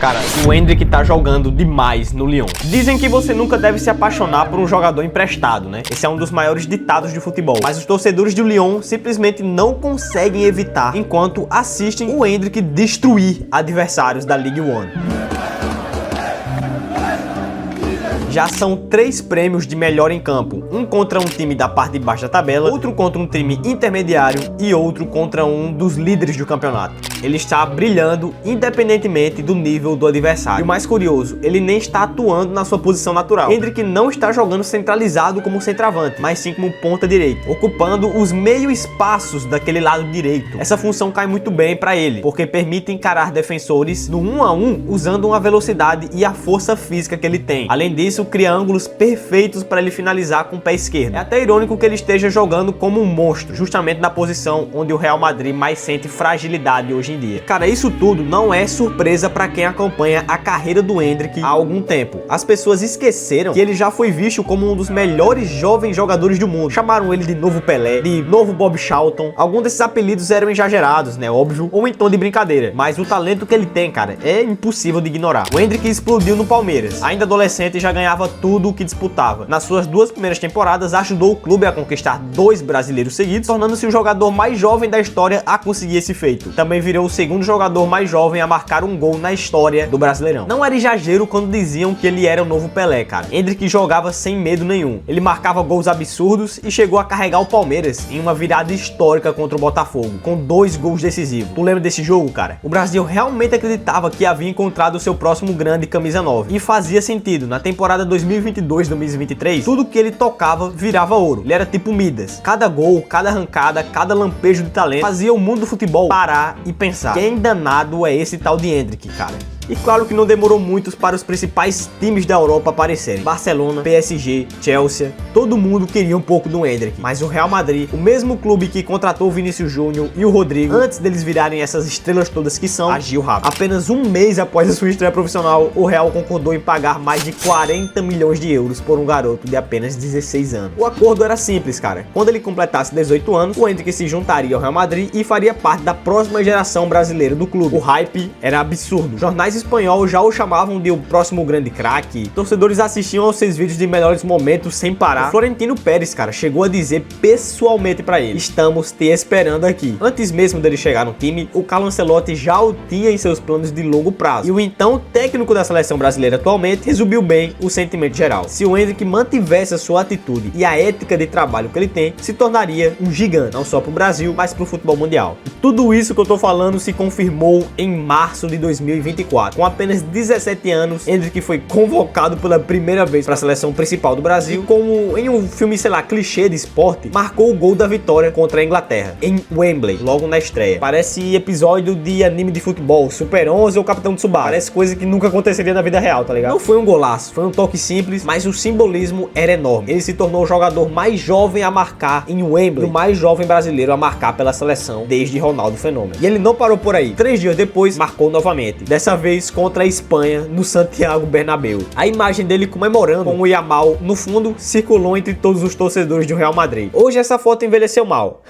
Cara, o Endrick tá jogando demais no Lyon. Dizem que você nunca deve se apaixonar por um jogador emprestado, né? Esse é um dos maiores ditados de futebol. Mas os torcedores do Lyon simplesmente não conseguem evitar enquanto assistem o Endrick destruir adversários da Ligue 1. Já são 3 prêmios de melhor em campo, um contra um time da parte de baixo da tabela, outro contra um time intermediário e outro contra um dos líderes do campeonato. Ele está brilhando independentemente do nível do adversário. E o mais curioso, ele nem está atuando na sua posição natural. Endrick não está jogando centralizado como centroavante, mas sim como ponta direita, ocupando os meio espaços daquele lado direito. Essa função cai muito bem para ele, porque permite encarar defensores no 1 a 1 usando uma velocidade e a força física que ele tem. Além disso, cria ângulos perfeitos para ele finalizar com o pé esquerdo. É até irônico que ele esteja jogando como um monstro, justamente na posição onde o Real Madrid mais sente fragilidade hoje em dia. Cara, isso tudo não é surpresa para quem acompanha a carreira do Endrick há algum tempo. As pessoas esqueceram que ele já foi visto como um dos melhores jovens jogadores do mundo. Chamaram ele de novo Pelé, de novo Bob Charlton. Alguns desses apelidos eram exagerados, né? Óbvio, ou em tom de brincadeira. Mas o talento que ele tem, cara, é impossível de ignorar. O Endrick explodiu no Palmeiras. Ainda adolescente, já ganhava tudo o que disputava. Nas suas 2 primeiras temporadas, ajudou o clube a conquistar 2 brasileiros seguidos, tornando-se o jogador mais jovem da história a conseguir esse feito. Também virou o segundo jogador mais jovem a marcar um gol na história do Brasileirão. Não era exagero quando diziam que ele era o novo Pelé, cara. Endrick jogava sem medo nenhum. Ele marcava gols absurdos e chegou a carregar o Palmeiras em uma virada histórica contra o Botafogo, com 2 gols decisivos. Tu lembra desse jogo, cara? O Brasil realmente acreditava que havia encontrado o seu próximo grande camisa 9. E fazia sentido. Na temporada 2022-2023, tudo que ele tocava virava ouro. Ele era tipo Midas. Cada gol, cada arrancada, cada lampejo de talento fazia o mundo do futebol parar e pensar: quem danado é esse tal de Endrick, cara? E claro que não demorou muito para os principais times da Europa aparecerem. Barcelona, PSG, Chelsea, todo mundo queria um pouco do Endrick. Mas o Real Madrid, o mesmo clube que contratou o Vinícius Júnior e o Rodrigo, antes deles virarem essas estrelas todas que são, agiu rápido. Apenas um mês após a sua estreia profissional, o Real concordou em pagar mais de 40 milhões de euros por um garoto de apenas 16 anos. O acordo era simples, cara. Quando ele completasse 18 anos, o Endrick se juntaria ao Real Madrid e faria parte da próxima geração brasileira do clube. O hype era absurdo. Jornais espanhol já o chamavam de o próximo grande craque. Torcedores assistiam aos seus vídeos de melhores momentos sem parar. O Florentino Pérez, cara, chegou a dizer pessoalmente pra ele: estamos te esperando aqui. Antes mesmo dele chegar no time, o Carlo Ancelotti já o tinha em seus planos de longo prazo. E o então técnico da seleção brasileira atualmente resumiu bem o sentimento geral. Se o Endrick mantivesse a sua atitude e a ética de trabalho que ele tem, se tornaria um gigante, não só pro Brasil, mas pro futebol mundial. E tudo isso que eu tô falando se confirmou em março de 2024. Com apenas 17 anos, Endrick foi convocado pela primeira vez para a seleção principal do Brasil, como em um filme, sei lá, clichê de esporte, marcou o gol da vitória contra a Inglaterra, em Wembley, logo na estreia. Parece episódio de anime de futebol, Super 11 ou Capitão Tsubasa. Parece coisa que nunca aconteceria na vida real, tá ligado? Não foi um golaço, foi um toque simples, mas o simbolismo era enorme. Ele se tornou o jogador mais jovem a marcar em Wembley, o mais jovem brasileiro a marcar pela seleção desde Ronaldo Fenômeno. E ele não parou por aí. 3 dias depois, marcou novamente. Dessa vez contra a Espanha no Santiago Bernabéu. A imagem dele comemorando com o Yamal no fundo circulou entre todos os torcedores do Real Madrid. Hoje essa foto envelheceu mal.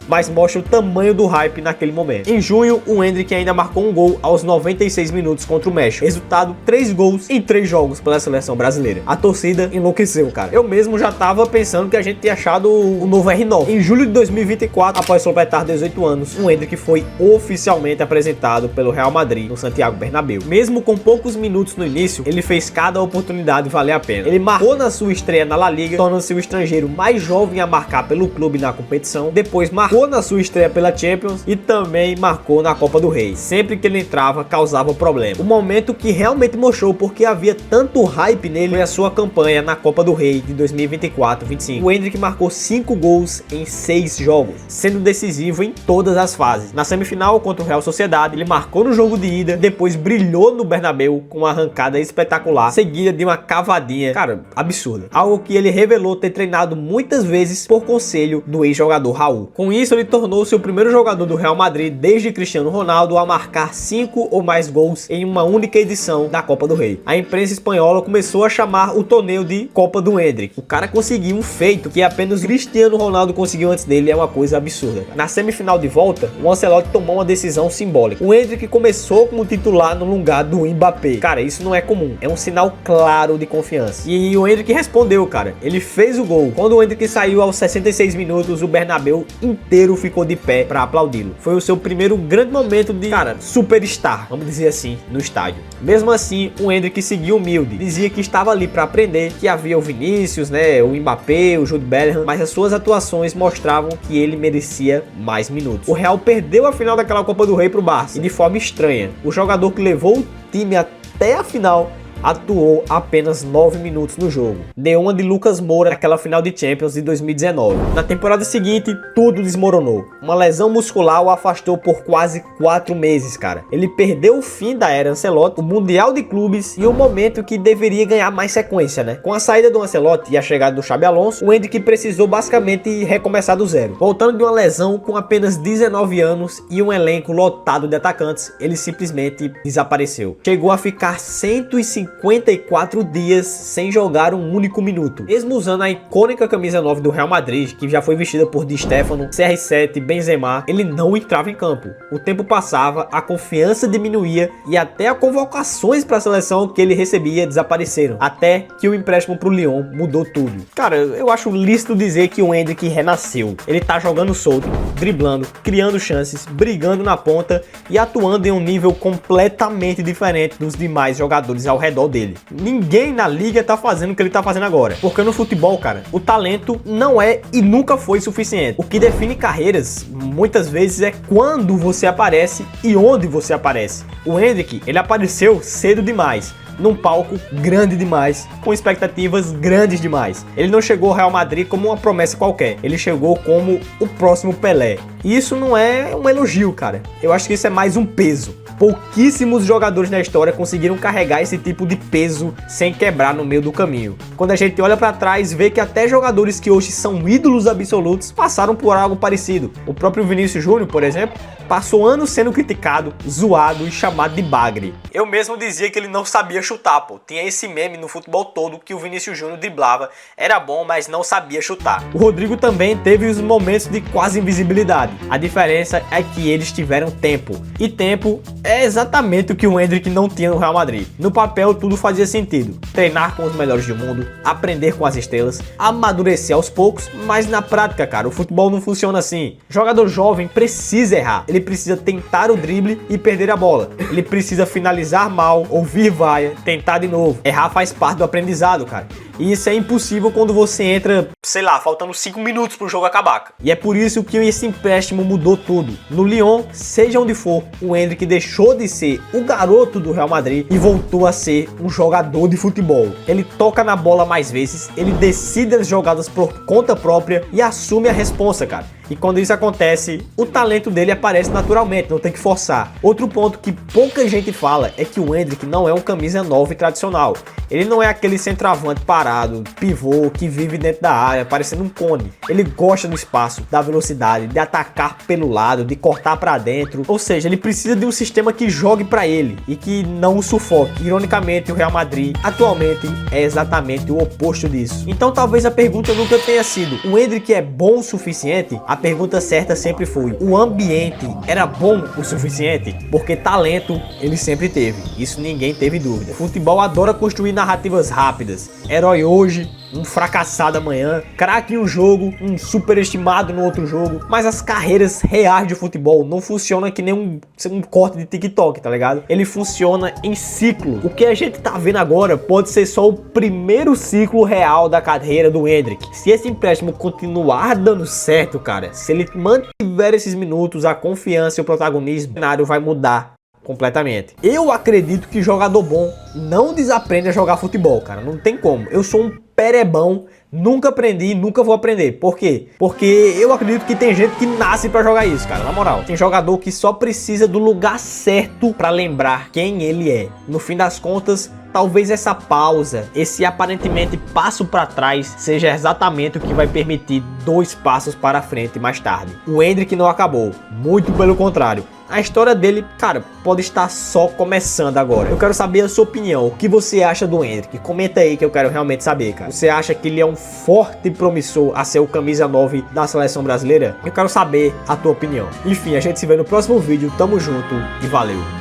Mas mostra o tamanho do hype naquele momento. Em junho, o Endrick ainda marcou um gol aos 96 minutos contra o México. Resultado, 3 gols em 3 jogos pela seleção brasileira. A torcida enlouqueceu, cara. Eu mesmo já tava pensando que a gente tinha achado o novo R9. Em julho de 2024, após completar 18 anos, o Endrick foi oficialmente apresentado pelo Real Madrid no Santiago Bernabéu. Mesmo com poucos minutos no início, ele fez cada oportunidade valer a pena. Ele marcou na sua estreia na La Liga, tornando-se o estrangeiro mais jovem a marcar pelo clube na competição. Depois marcou na sua estreia pela Champions e também marcou na Copa do Rei. Sempre que ele entrava, causava problema. O momento que realmente mostrou porque havia tanto hype nele foi a sua campanha na Copa do Rei de 2024-25. O Endrick marcou 5 gols em 6 jogos, sendo decisivo em todas as fases. Na semifinal contra o Real Sociedade, ele marcou no jogo de ida, depois brilhou no Bernabéu com uma arrancada espetacular, seguida de uma cavadinha, cara, absurda. Algo que ele revelou ter treinado muitas vezes por conselho do ex-jogador Raul. Com isso, ele tornou-se o primeiro jogador do Real Madrid desde Cristiano Ronaldo a marcar 5 ou mais gols em uma única edição da Copa do Rei. A imprensa espanhola começou a chamar o torneio de Copa do Endrick. O cara conseguiu um feito que apenas Cristiano Ronaldo conseguiu antes dele, é uma coisa absurda. Na semifinal de volta, o Ancelotti tomou uma decisão simbólica. O Endrick começou como titular no lugar do Mbappé. Cara, isso não é comum, é um sinal claro de confiança. E o Endrick respondeu, cara. Ele fez o gol. Quando o Endrick saiu aos 66 minutos, o Bernabéu inteiro ficou de pé para aplaudi-lo. Foi o seu primeiro grande momento de, cara, superstar, vamos dizer assim, no estádio. Mesmo assim, o Endrick seguiu humilde. Dizia que estava ali para aprender, que havia o Vinícius, né, o Mbappé, o Jude Bellingham, mas as suas atuações mostravam que ele merecia mais minutos. O Real perdeu a final daquela Copa do Rei pro Barça, e de forma estranha. O jogador que levou o time até a final atuou apenas 9 minutos no jogo. Deu uma de Lucas Moura naquela final de Champions de 2019. Na temporada seguinte, tudo desmoronou. Uma lesão muscular o afastou por quase 4 meses, cara. Ele perdeu o fim da era Ancelotti, o Mundial de Clubes e o momento que deveria ganhar mais sequência, né? Com a saída do Ancelotti e a chegada do Xabi Alonso, o Endrick precisou basicamente recomeçar do zero. Voltando de uma lesão com apenas 19 anos e um elenco lotado de atacantes, ele simplesmente desapareceu. Chegou a ficar 154 dias sem jogar um único minuto. Mesmo usando a icônica camisa 9 do Real Madrid, que já foi vestida por Di Stéfano, CR7, Benzema, ele não entrava em campo. O tempo passava, a confiança diminuía e até as convocações para a seleção que ele recebia desapareceram. Até que o empréstimo para o Lyon mudou tudo. Cara, eu acho lícito dizer que o Endrick renasceu. Ele tá jogando solto, driblando, criando chances, brigando na ponta e atuando em um nível completamente diferente dos demais jogadores ao redor dele. Ninguém na liga tá fazendo o que ele tá fazendo agora. Porque no futebol, cara, o talento não é e nunca foi suficiente. O que define carreiras, muitas vezes, é quando você aparece e onde você aparece. O Endrick, ele apareceu cedo demais, num palco grande demais, com expectativas grandes demais. Ele não chegou ao Real Madrid como uma promessa qualquer, ele chegou como o próximo Pelé. E isso não é um elogio, cara. Eu acho que isso é mais um peso. Pouquíssimos jogadores na história conseguiram carregar esse tipo de peso sem quebrar no meio do caminho. Quando a gente olha para trás, vê que até jogadores que hoje são ídolos absolutos passaram por algo parecido. O próprio Vinícius Júnior, por exemplo, passou anos sendo criticado, zoado e chamado de bagre. Eu mesmo dizia que ele não sabia chutar, pô. Tinha esse meme no futebol todo que o Vinícius Júnior driblava, era bom, mas não sabia chutar. O Rodrigo também teve os momentos de quase invisibilidade. A diferença é que eles tiveram tempo. E tempo é exatamente o que o Endrick não tinha no Real Madrid. No papel tudo fazia sentido. Treinar com os melhores do mundo, aprender com as estrelas, amadurecer aos poucos, mas na prática, cara, o futebol não funciona assim. Jogador jovem precisa errar. Ele precisa tentar o drible e perder a bola. Ele precisa finalizar mal, ouvir vaia, tentar de novo. Errar faz parte do aprendizado, cara. E isso é impossível quando você entra, sei lá, faltando 5 minutos pro jogo acabar. E é por isso que esse empréstimo mudou tudo. No Lyon, seja onde for, o Endrick deixou de ser o garoto do Real Madrid e voltou a ser um jogador de futebol. Ele toca na bola mais vezes, ele decide as jogadas por conta própria e assume a responsa, cara. E quando isso acontece, o talento dele aparece naturalmente, não tem que forçar. Outro ponto que pouca gente fala é que o Endrick não é um camisa 9 tradicional. Ele não é aquele centroavante parado, pivô, que vive dentro da área, parecendo um cone. Ele gosta do espaço, da velocidade, de atacar pelo lado, de cortar pra dentro. Ou seja, ele precisa de um sistema que jogue pra ele e que não o sufoque. Ironicamente, o Real Madrid atualmente é exatamente o oposto disso. Então talvez a pergunta nunca tenha sido: o Endrick é bom o suficiente? A pergunta certa sempre foi: o ambiente era bom o suficiente? Porque talento ele sempre teve, isso ninguém teve dúvida. O futebol adora construir narrativas rápidas. Herói hoje, um fracassado amanhã, craque em um jogo, um superestimado no outro jogo. Mas as carreiras reais de futebol não funcionam que nem um corte de TikTok, tá ligado? Ele funciona em ciclo. O que a gente tá vendo agora pode ser só o primeiro ciclo real da carreira do Endrick. Se esse empréstimo continuar dando certo, cara, se ele mantiver esses minutos, a confiança e o protagonismo, o cenário vai mudar completamente. Eu acredito que jogador bom não desaprende a jogar futebol, cara. Não tem como. Eu sou um perebão Nunca aprendi e nunca vou aprender. Por quê? Porque eu acredito que tem gente que nasce pra jogar isso, cara. Na moral, tem jogador que só precisa do lugar certo pra lembrar quem ele é. No fim das contas, talvez essa pausa, esse aparentemente passo para trás, seja exatamente o que vai permitir 2 passos para frente mais tarde. O Endrick não acabou, muito pelo contrário. A história dele, cara, pode estar só começando agora. Eu quero saber a sua opinião. O que você acha do Endrick? Comenta aí que eu quero realmente saber, cara. Você acha que ele é um forte promissor a ser o camisa 9 da seleção brasileira? Eu quero saber a tua opinião. Enfim, a gente se vê no próximo vídeo. Tamo junto e valeu!